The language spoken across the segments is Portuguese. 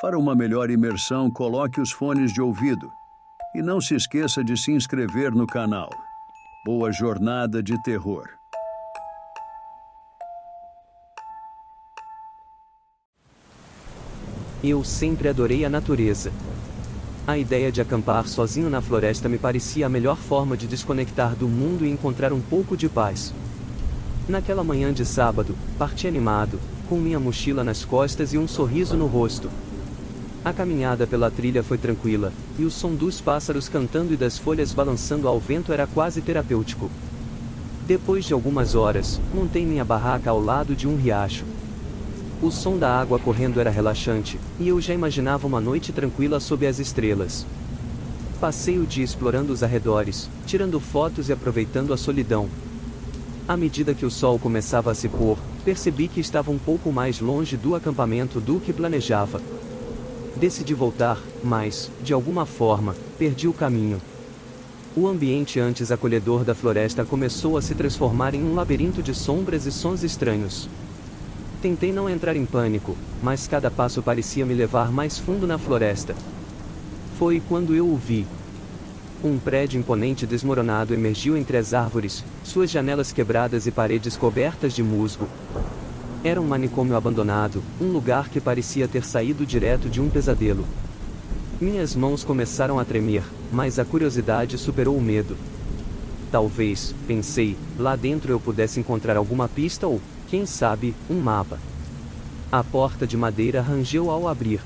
Para uma melhor imersão, coloque os fones de ouvido. E não se esqueça de se inscrever no canal. Boa jornada de terror! Eu sempre adorei a natureza. A ideia de acampar sozinho na floresta me parecia a melhor forma de desconectar do mundo e encontrar um pouco de paz. Naquela manhã de sábado, parti animado, com minha mochila nas costas e um sorriso no rosto. A caminhada pela trilha foi tranquila, e o som dos pássaros cantando e das folhas balançando ao vento era quase terapêutico. Depois de algumas horas, montei minha barraca ao lado de um riacho. O som da água correndo era relaxante, e eu já imaginava uma noite tranquila sob as estrelas. Passei o dia explorando os arredores, tirando fotos e aproveitando a solidão. À medida que o sol começava a se pôr, percebi que estava um pouco mais longe do acampamento do que planejava. Decidi voltar, mas, de alguma forma, perdi o caminho. O ambiente antes acolhedor da floresta começou a se transformar em um labirinto de sombras e sons estranhos. Tentei não entrar em pânico, mas cada passo parecia me levar mais fundo na floresta. Foi quando eu o vi. Um prédio imponente desmoronado emergiu entre as árvores, suas janelas quebradas e paredes cobertas de musgo. Era um manicômio abandonado, um lugar que parecia ter saído direto de um pesadelo. Minhas mãos começaram a tremer, mas a curiosidade superou o medo. Talvez, pensei, lá dentro eu pudesse encontrar alguma pista ou, quem sabe, um mapa. A porta de madeira rangeu ao abrir.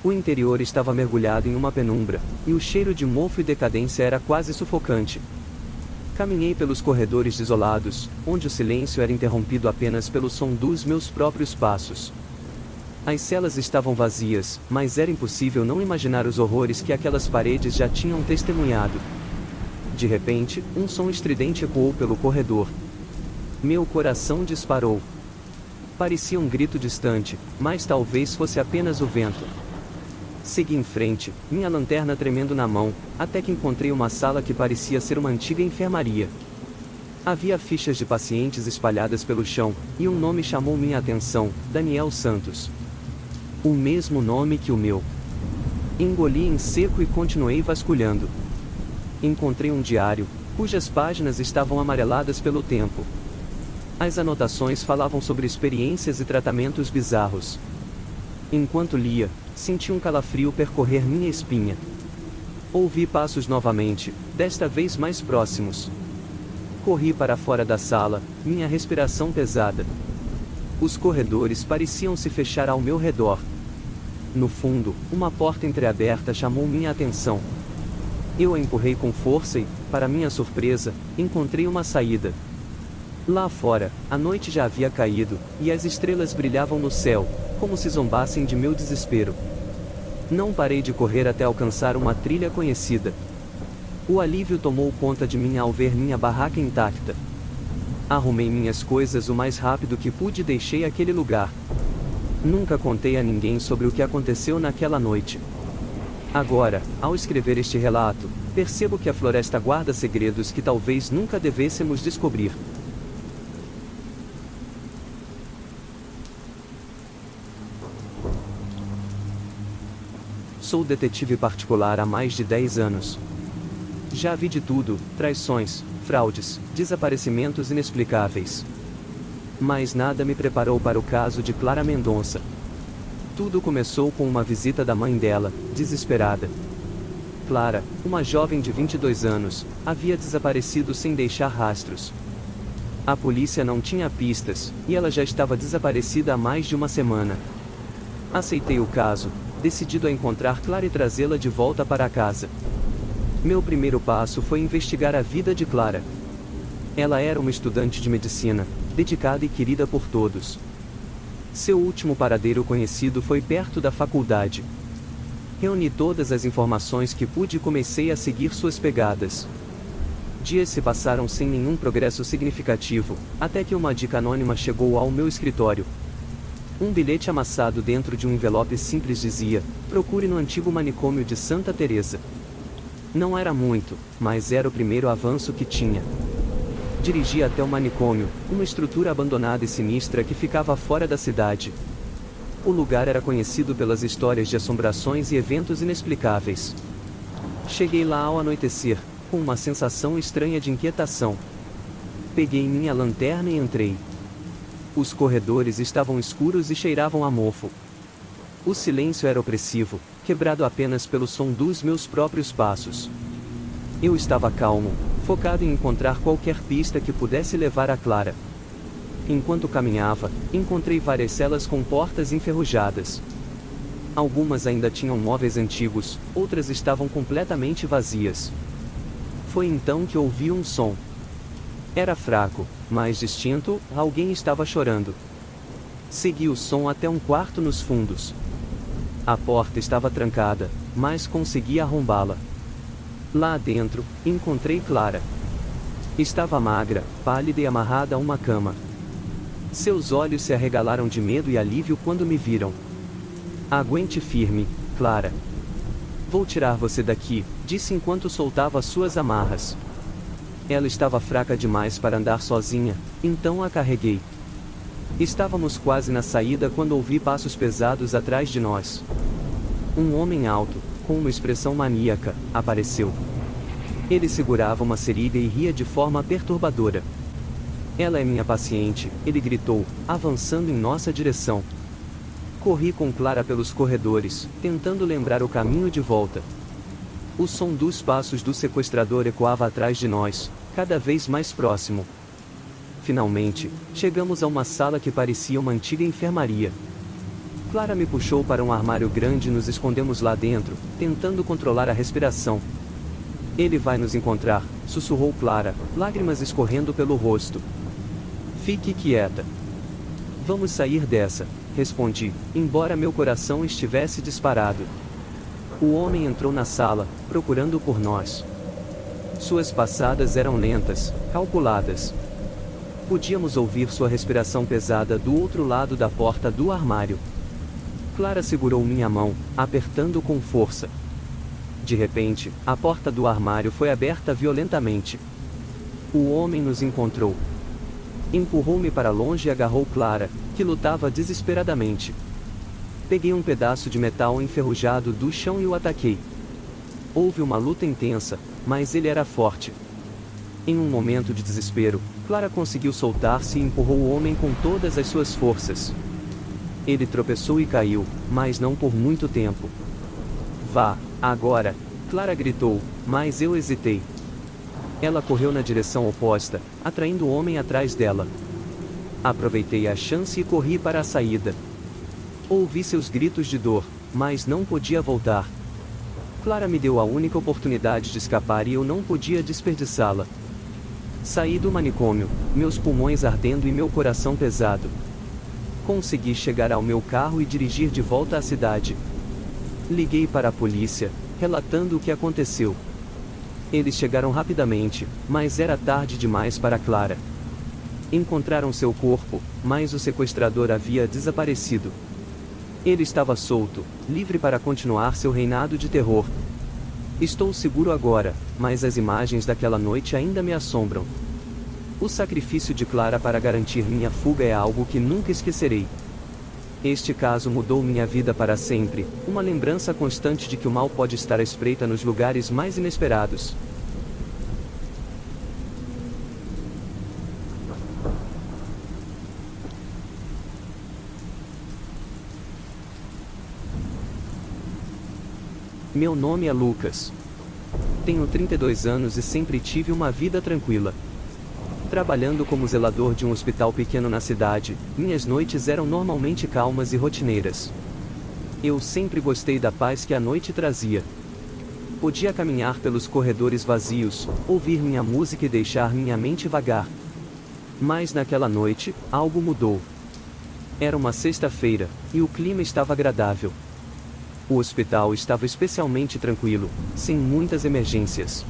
O interior estava mergulhado em uma penumbra, e o cheiro de mofo e decadência era quase sufocante. Caminhei pelos corredores desolados, onde o silêncio era interrompido apenas pelo som dos meus próprios passos. As celas estavam vazias, mas era impossível não imaginar os horrores que aquelas paredes já tinham testemunhado. De repente, um som estridente ecoou pelo corredor. Meu coração disparou. Parecia um grito distante, mas talvez fosse apenas o vento. Segui em frente, minha lanterna tremendo na mão, até que encontrei uma sala que parecia ser uma antiga enfermaria. Havia fichas de pacientes espalhadas pelo chão, e um nome chamou minha atenção: Daniel Santos. O mesmo nome que o meu. Engoli em seco e continuei vasculhando. Encontrei um diário, cujas páginas estavam amareladas pelo tempo. As anotações falavam sobre experiências e tratamentos bizarros. Enquanto lia, senti um calafrio percorrer minha espinha. Ouvi passos novamente, desta vez mais próximos. Corri para fora da sala, minha respiração pesada. Os corredores pareciam se fechar ao meu redor. No fundo, uma porta entreaberta chamou minha atenção. Eu a empurrei com força e, para minha surpresa, encontrei uma saída. Lá fora, a noite já havia caído, e as estrelas brilhavam no céu, como se zombassem de meu desespero. Não parei de correr até alcançar uma trilha conhecida. O alívio tomou conta de mim ao ver minha barraca intacta. Arrumei minhas coisas o mais rápido que pude e deixei aquele lugar. Nunca contei a ninguém sobre o que aconteceu naquela noite. Agora, ao escrever este relato, percebo que a floresta guarda segredos que talvez nunca devêssemos descobrir. Sou detetive particular há mais de 10 anos. Já vi de tudo: traições, fraudes, desaparecimentos inexplicáveis. Mas nada me preparou para o caso de Clara Mendonça. Tudo começou com uma visita da mãe dela, desesperada. Clara, uma jovem de 22 anos, havia desaparecido sem deixar rastros. A polícia não tinha pistas, e ela já estava desaparecida há mais de uma semana. Aceitei o caso, decidido a encontrar Clara e trazê-la de volta para casa. Meu primeiro passo foi investigar a vida de Clara. Ela era uma estudante de medicina, dedicada e querida por todos. Seu último paradeiro conhecido foi perto da faculdade. Reuni todas as informações que pude e comecei a seguir suas pegadas. Dias se passaram sem nenhum progresso significativo, até que uma dica anônima chegou ao meu escritório. Um bilhete amassado dentro de um envelope simples dizia: procure no antigo manicômio de Santa Teresa. Não era muito, mas era o primeiro avanço que tinha. Dirigi até o manicômio, uma estrutura abandonada e sinistra que ficava fora da cidade. O lugar era conhecido pelas histórias de assombrações e eventos inexplicáveis. Cheguei lá ao anoitecer, com uma sensação estranha de inquietação. Peguei minha lanterna e entrei. Os corredores estavam escuros e cheiravam a mofo. O silêncio era opressivo, quebrado apenas pelo som dos meus próprios passos. Eu estava calmo, focado em encontrar qualquer pista que pudesse levar a Clara. Enquanto caminhava, encontrei várias celas com portas enferrujadas. Algumas ainda tinham móveis antigos, outras estavam completamente vazias. Foi então que ouvi um som. Era fraco, mas distinto, alguém estava chorando. Segui o som até um quarto nos fundos. A porta estava trancada, mas consegui arrombá-la. Lá dentro, encontrei Clara. Estava magra, pálida e amarrada a uma cama. Seus olhos se arregalaram de medo e alívio quando me viram. Aguente firme, Clara. Vou tirar você daqui, disse enquanto soltava suas amarras. Ela estava fraca demais para andar sozinha, então a carreguei. Estávamos quase na saída quando ouvi passos pesados atrás de nós. Um homem alto, com uma expressão maníaca, apareceu. Ele segurava uma seringa e ria de forma perturbadora. Ela é minha paciente, ele gritou, avançando em nossa direção. Corri com Clara pelos corredores, tentando lembrar o caminho de volta. O som dos passos do sequestrador ecoava atrás de nós, cada vez mais próximo. Finalmente, chegamos a uma sala que parecia uma antiga enfermaria. Clara me puxou para um armário grande e nos escondemos lá dentro, tentando controlar a respiração. Ele vai nos encontrar, sussurrou Clara, lágrimas escorrendo pelo rosto. Fique quieta. Vamos sair dessa, respondi, embora meu coração estivesse disparado. O homem entrou na sala, procurando por nós. Suas passadas eram lentas, calculadas. Podíamos ouvir sua respiração pesada do outro lado da porta do armário. Clara segurou minha mão, apertando com força. De repente, a porta do armário foi aberta violentamente. O homem nos encontrou. Empurrou-me para longe e agarrou Clara, que lutava desesperadamente. Peguei um pedaço de metal enferrujado do chão e o ataquei. Houve uma luta intensa, mas ele era forte. Em um momento de desespero, Clara conseguiu soltar-se e empurrou o homem com todas as suas forças. Ele tropeçou e caiu, mas não por muito tempo. Vá, agora! Clara gritou, mas eu hesitei. Ela correu na direção oposta, atraindo o homem atrás dela. Aproveitei a chance e corri para a saída. Ouvi seus gritos de dor, mas não podia voltar. Clara me deu a única oportunidade de escapar e eu não podia desperdiçá-la. Saí do manicômio, meus pulmões ardendo e meu coração pesado. Consegui chegar ao meu carro e dirigir de volta à cidade. Liguei para a polícia, relatando o que aconteceu. Eles chegaram rapidamente, mas era tarde demais para Clara. Encontraram seu corpo, mas o sequestrador havia desaparecido. Ele estava solto, livre para continuar seu reinado de terror. Estou seguro agora, mas as imagens daquela noite ainda me assombram. O sacrifício de Clara para garantir minha fuga é algo que nunca esquecerei. Este caso mudou minha vida para sempre, uma lembrança constante de que o mal pode estar à espreita nos lugares mais inesperados. Meu nome é Lucas. Tenho 32 anos e sempre tive uma vida tranquila. Trabalhando como zelador de um hospital pequeno na cidade, minhas noites eram normalmente calmas e rotineiras. Eu sempre gostei da paz que a noite trazia. Podia caminhar pelos corredores vazios, ouvir minha música e deixar minha mente vagar. Mas naquela noite, algo mudou. Era uma sexta-feira, e o clima estava agradável. O hospital estava especialmente tranquilo, sem muitas emergências.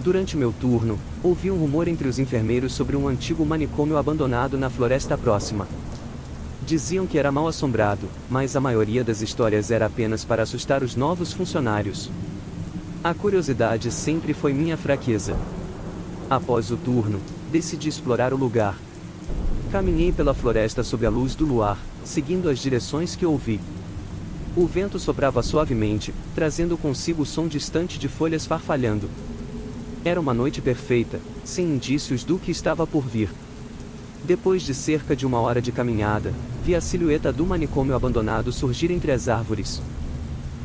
Durante meu turno, ouvi um rumor entre os enfermeiros sobre um antigo manicômio abandonado na floresta próxima. Diziam que era mal assombrado, mas a maioria das histórias era apenas para assustar os novos funcionários. A curiosidade sempre foi minha fraqueza. Após o turno, decidi explorar o lugar. Caminhei pela floresta sob a luz do luar, seguindo as direções que ouvi. O vento soprava suavemente, trazendo consigo o som distante de folhas farfalhando. Era uma noite perfeita, sem indícios do que estava por vir. Depois de cerca de 1 hora de caminhada, vi a silhueta do manicômio abandonado surgir entre as árvores.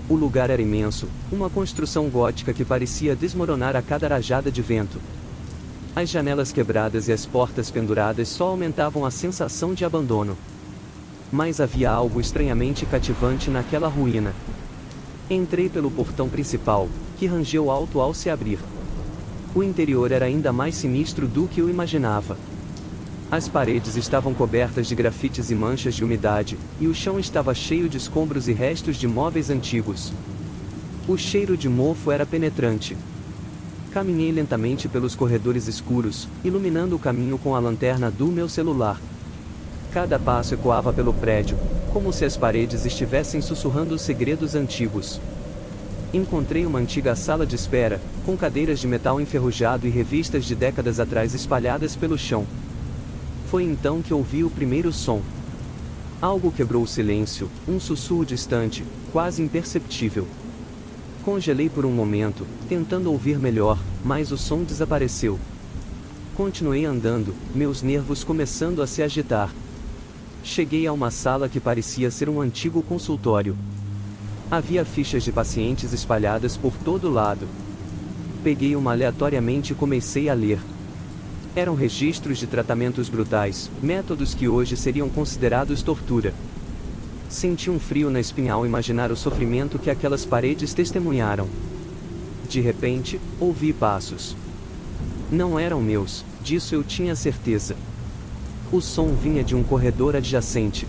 O lugar era imenso, uma construção gótica que parecia desmoronar a cada rajada de vento. As janelas quebradas e as portas penduradas só aumentavam a sensação de abandono. Mas havia algo estranhamente cativante naquela ruína. Entrei pelo portão principal, que rangeu alto ao se abrir. O interior era ainda mais sinistro do que eu imaginava. As paredes estavam cobertas de grafites e manchas de umidade, e o chão estava cheio de escombros e restos de móveis antigos. O cheiro de mofo era penetrante. Caminhei lentamente pelos corredores escuros, iluminando o caminho com a lanterna do meu celular. Cada passo ecoava pelo prédio, como se as paredes estivessem sussurrando segredos antigos. Encontrei uma antiga sala de espera, com cadeiras de metal enferrujado e revistas de décadas atrás espalhadas pelo chão. Foi então que ouvi o primeiro som. Algo quebrou o silêncio, um sussurro distante, quase imperceptível. Congelei por um momento, tentando ouvir melhor, mas o som desapareceu. Continuei andando, meus nervos começando a se agitar. Cheguei a uma sala que parecia ser um antigo consultório. Havia fichas de pacientes espalhadas por todo lado. Peguei uma aleatoriamente e comecei a ler. Eram registros de tratamentos brutais, métodos que hoje seriam considerados tortura. Senti um frio na espinha ao imaginar o sofrimento que aquelas paredes testemunharam. De repente, ouvi passos. Não eram meus, disso eu tinha certeza. O som vinha de um corredor adjacente.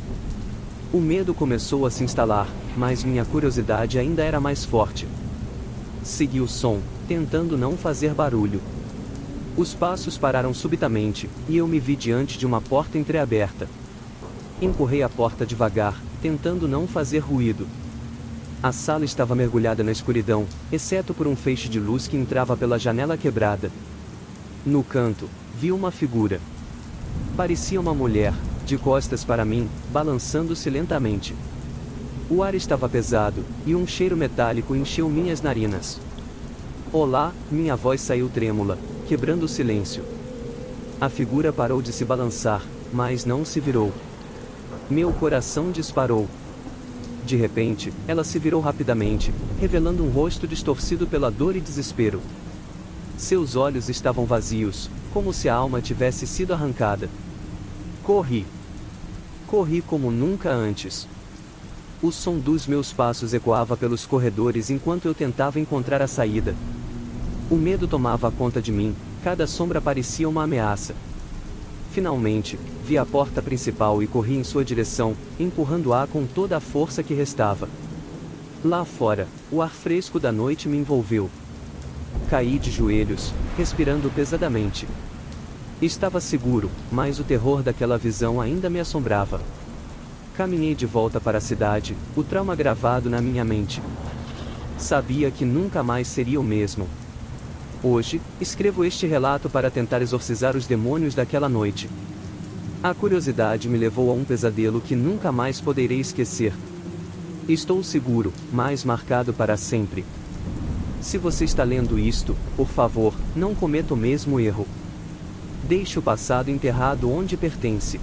O medo começou a se instalar, mas minha curiosidade ainda era mais forte. Segui o som, tentando não fazer barulho. Os passos pararam subitamente, e eu me vi diante de uma porta entreaberta. Empurrei a porta devagar, tentando não fazer ruído. A sala estava mergulhada na escuridão, exceto por um feixe de luz que entrava pela janela quebrada. No canto, vi uma figura. Parecia uma mulher, de costas para mim, balançando-se lentamente. O ar estava pesado, e um cheiro metálico encheu minhas narinas. Olá, minha voz saiu trêmula, quebrando o silêncio. A figura parou de se balançar, mas não se virou. Meu coração disparou. De repente, ela se virou rapidamente, revelando um rosto distorcido pela dor e desespero. Seus olhos estavam vazios, como se a alma tivesse sido arrancada. Corri. Corri como nunca antes. O som dos meus passos ecoava pelos corredores enquanto eu tentava encontrar a saída. O medo tomava conta de mim, cada sombra parecia uma ameaça. Finalmente, vi a porta principal e corri em sua direção, empurrando-a com toda a força que restava. Lá fora, o ar fresco da noite me envolveu. Caí de joelhos, respirando pesadamente. Estava seguro, mas o terror daquela visão ainda me assombrava. Caminhei de volta para a cidade, o trauma gravado na minha mente. Sabia que nunca mais seria o mesmo. Hoje, escrevo este relato para tentar exorcizar os demônios daquela noite. A curiosidade me levou a um pesadelo que nunca mais poderei esquecer. Estou seguro, mas marcado para sempre. Se você está lendo isto, por favor, não cometa o mesmo erro. Deixe o passado enterrado onde pertence.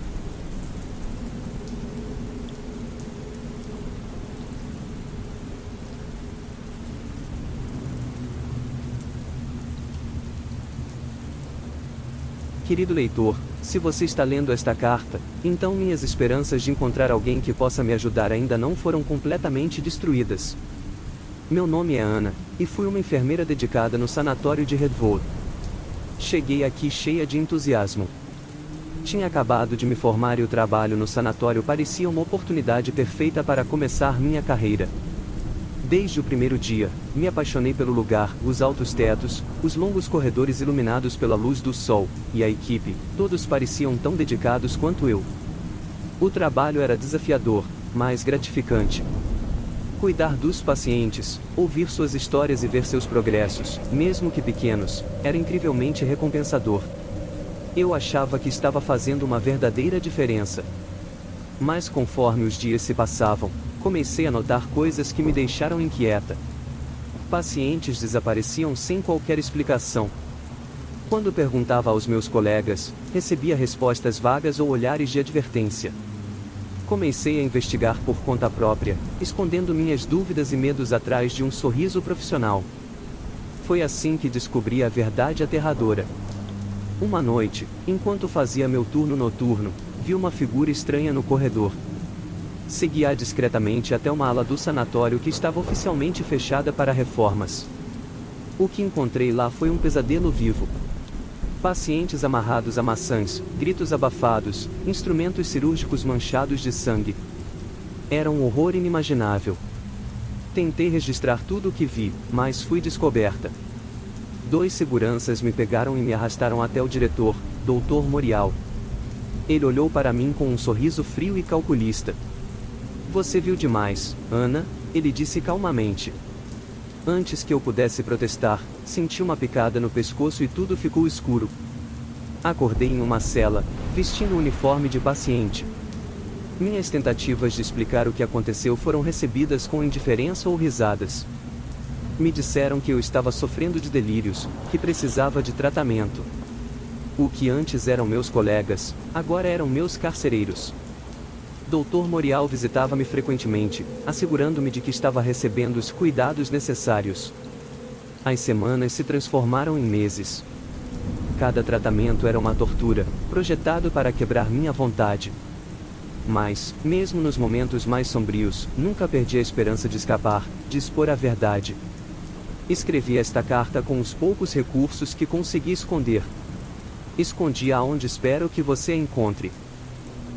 Querido leitor, se você está lendo esta carta, então minhas esperanças de encontrar alguém que possa me ajudar ainda não foram completamente destruídas. Meu nome é Ana, e fui uma enfermeira dedicada no sanatório de Redwood. Cheguei aqui cheia de entusiasmo. Tinha acabado de me formar e o trabalho no sanatório parecia uma oportunidade perfeita para começar minha carreira. Desde o primeiro dia, me apaixonei pelo lugar, os altos tetos, os longos corredores iluminados pela luz do sol, e a equipe, todos pareciam tão dedicados quanto eu. O trabalho era desafiador, mas gratificante. Cuidar dos pacientes, ouvir suas histórias e ver seus progressos, mesmo que pequenos, era incrivelmente recompensador. Eu achava que estava fazendo uma verdadeira diferença. Mas conforme os dias se passavam, comecei a notar coisas que me deixaram inquieta. Pacientes desapareciam sem qualquer explicação. Quando perguntava aos meus colegas, recebia respostas vagas ou olhares de advertência. Comecei a investigar por conta própria, escondendo minhas dúvidas e medos atrás de um sorriso profissional. Foi assim que descobri a verdade aterradora. Uma noite, enquanto fazia meu turno noturno, vi uma figura estranha no corredor. Segui-a discretamente até uma ala do sanatório que estava oficialmente fechada para reformas. O que encontrei lá foi um pesadelo vivo. Pacientes amarrados a maçãs, gritos abafados, instrumentos cirúrgicos manchados de sangue. Era um horror inimaginável. Tentei registrar tudo o que vi, mas fui descoberta. 2 seguranças me pegaram e me arrastaram até o diretor, Dr. Morial. Ele olhou para mim com um sorriso frio e calculista. Você viu demais, Ana, ele disse calmamente. Antes que eu pudesse protestar, senti uma picada no pescoço e tudo ficou escuro. Acordei em uma cela, vestindo um uniforme de paciente. Minhas tentativas de explicar o que aconteceu foram recebidas com indiferença ou risadas. Me disseram que eu estava sofrendo de delírios, que precisava de tratamento. O que antes eram meus colegas, agora eram meus carcereiros. Dr. Morial visitava-me frequentemente, assegurando-me de que estava recebendo os cuidados necessários. As semanas se transformaram em meses. Cada tratamento era uma tortura, projetado para quebrar minha vontade. Mas, mesmo nos momentos mais sombrios, nunca perdi a esperança de escapar, de expor a verdade. Escrevi esta carta com os poucos recursos que consegui esconder. Escondi-a onde espero que você a encontre.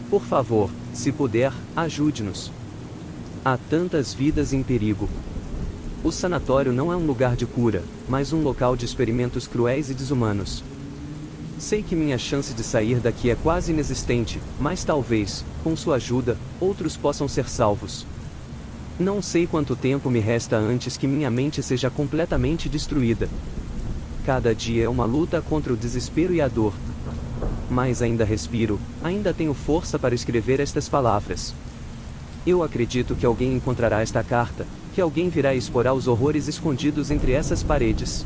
Por favor, se puder, ajude-nos. Há tantas vidas em perigo. O sanatório não é um lugar de cura, mas um local de experimentos cruéis e desumanos. Sei que minha chance de sair daqui é quase inexistente, mas talvez, com sua ajuda, outros possam ser salvos. Não sei quanto tempo me resta antes que minha mente seja completamente destruída. Cada dia é uma luta contra o desespero e a dor. Mas ainda respiro, ainda tenho força para escrever estas palavras. Eu acredito que alguém encontrará esta carta, que alguém virá expor os horrores escondidos entre essas paredes.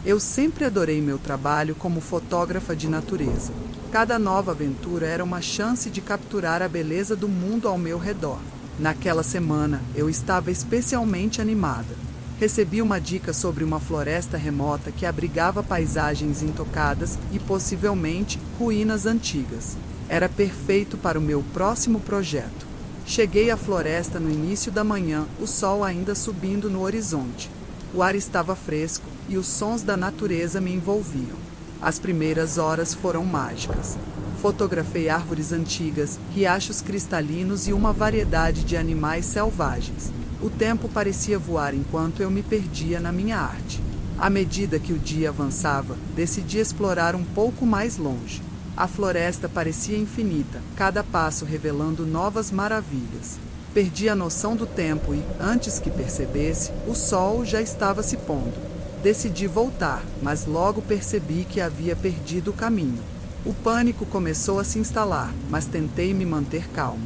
Eu sempre adorei meu trabalho como fotógrafa de natureza. Cada nova aventura era uma chance de capturar a beleza do mundo ao meu redor. Naquela semana, eu estava especialmente animada. Recebi uma dica sobre uma floresta remota que abrigava paisagens intocadas e possivelmente ruínas antigas. Era perfeito para o meu próximo projeto. Cheguei à floresta no início da manhã, o sol ainda subindo no horizonte. O ar estava fresco e os sons da natureza me envolviam. As primeiras horas foram mágicas. Fotografei árvores antigas, riachos cristalinos e uma variedade de animais selvagens. O tempo parecia voar enquanto eu me perdia na minha arte. À medida que o dia avançava, decidi explorar um pouco mais longe. A floresta parecia infinita, cada passo revelando novas maravilhas. Perdi a noção do tempo e, antes que percebesse, o sol já estava se pondo. Decidi voltar, mas logo percebi que havia perdido o caminho. O pânico começou a se instalar, mas tentei me manter calma.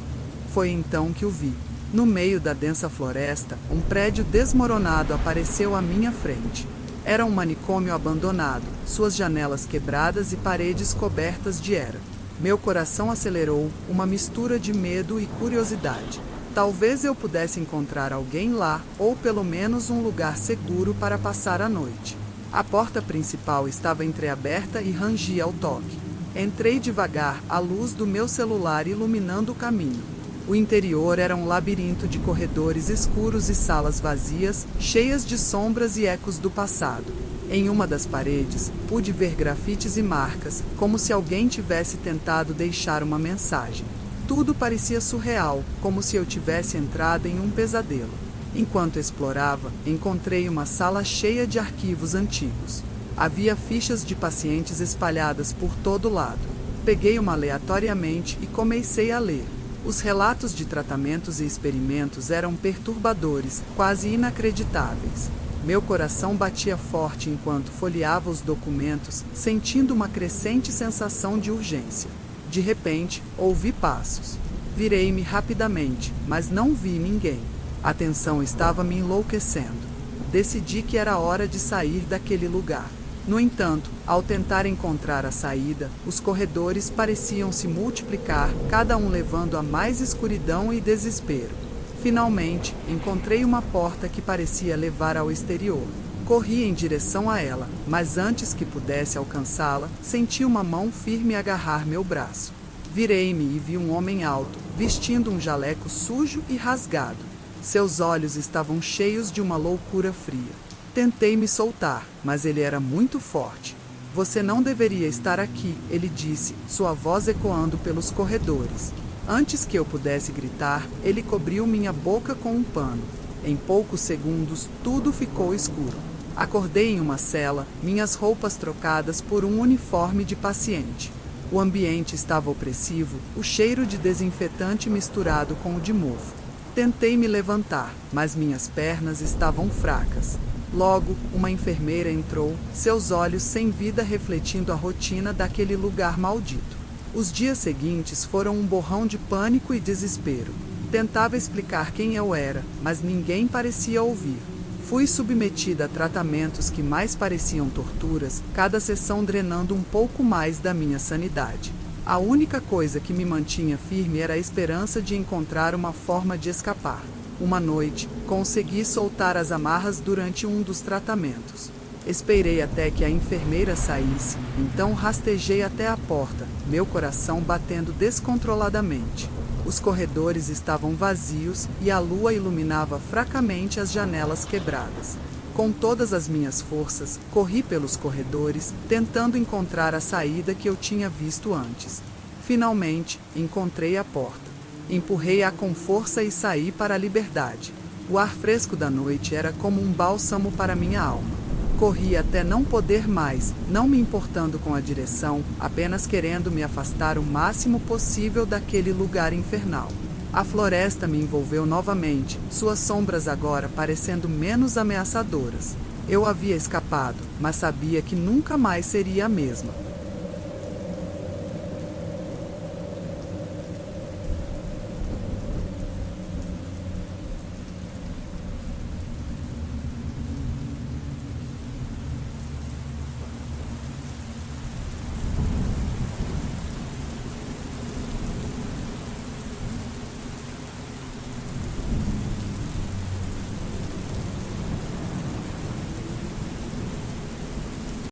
Foi então que o vi. No meio da densa floresta, um prédio desmoronado apareceu à minha frente. Era um manicômio abandonado, suas janelas quebradas e paredes cobertas de era. Meu coração acelerou, uma mistura de medo e curiosidade. Talvez eu pudesse encontrar alguém lá, ou pelo menos um lugar seguro para passar a noite. A porta principal estava entreaberta e rangia ao toque. Entrei devagar, a luz do meu celular iluminando o caminho. O interior era um labirinto de corredores escuros e salas vazias, cheias de sombras e ecos do passado. Em uma das paredes, pude ver grafites e marcas, como se alguém tivesse tentado deixar uma mensagem. Tudo parecia surreal, como se eu tivesse entrado em um pesadelo. Enquanto explorava, encontrei uma sala cheia de arquivos antigos. Havia fichas de pacientes espalhadas por todo lado. Peguei uma aleatoriamente e comecei a ler. Os relatos de tratamentos e experimentos eram perturbadores, quase inacreditáveis. Meu coração batia forte enquanto folheava os documentos, sentindo uma crescente sensação de urgência. De repente, ouvi passos. Virei-me rapidamente, mas não vi ninguém. A tensão estava me enlouquecendo. Decidi que era hora de sair daquele lugar. No entanto, ao tentar encontrar a saída, os corredores pareciam se multiplicar, cada um levando a mais escuridão e desespero. Finalmente, encontrei uma porta que parecia levar ao exterior. Corri em direção a ela, mas antes que pudesse alcançá-la, senti uma mão firme agarrar meu braço. Virei-me e vi um homem alto, vestindo um jaleco sujo e rasgado. Seus olhos estavam cheios de uma loucura fria. Tentei me soltar, mas ele era muito forte. Você não deveria estar aqui, ele disse, sua voz ecoando pelos corredores. Antes que eu pudesse gritar, ele cobriu minha boca com um pano. Em poucos segundos, tudo ficou escuro. Acordei em uma cela, minhas roupas trocadas por um uniforme de paciente. O ambiente estava opressivo, o cheiro de desinfetante misturado com o de mofo. Tentei me levantar, mas minhas pernas estavam fracas. Logo, uma enfermeira entrou, seus olhos sem vida refletindo a rotina daquele lugar maldito. Os dias seguintes foram um borrão de pânico e desespero. Tentava explicar quem eu era, mas ninguém parecia ouvir. Fui submetida a tratamentos que mais pareciam torturas, cada sessão drenando um pouco mais da minha sanidade. A única coisa que me mantinha firme era a esperança de encontrar uma forma de escapar. Uma noite, consegui soltar as amarras durante um dos tratamentos. Esperei até que a enfermeira saísse, então rastejei até a porta, meu coração batendo descontroladamente. Os corredores estavam vazios e a lua iluminava fracamente as janelas quebradas. Com todas as minhas forças, corri pelos corredores, tentando encontrar a saída que eu tinha visto antes. Finalmente, encontrei a porta. Empurrei-a com força e saí para a liberdade. O ar fresco da noite era como um bálsamo para minha alma. Corri até não poder mais, não me importando com a direção, apenas querendo me afastar o máximo possível daquele lugar infernal. A floresta me envolveu novamente, suas sombras agora parecendo menos ameaçadoras. Eu havia escapado, mas sabia que nunca mais seria a mesma.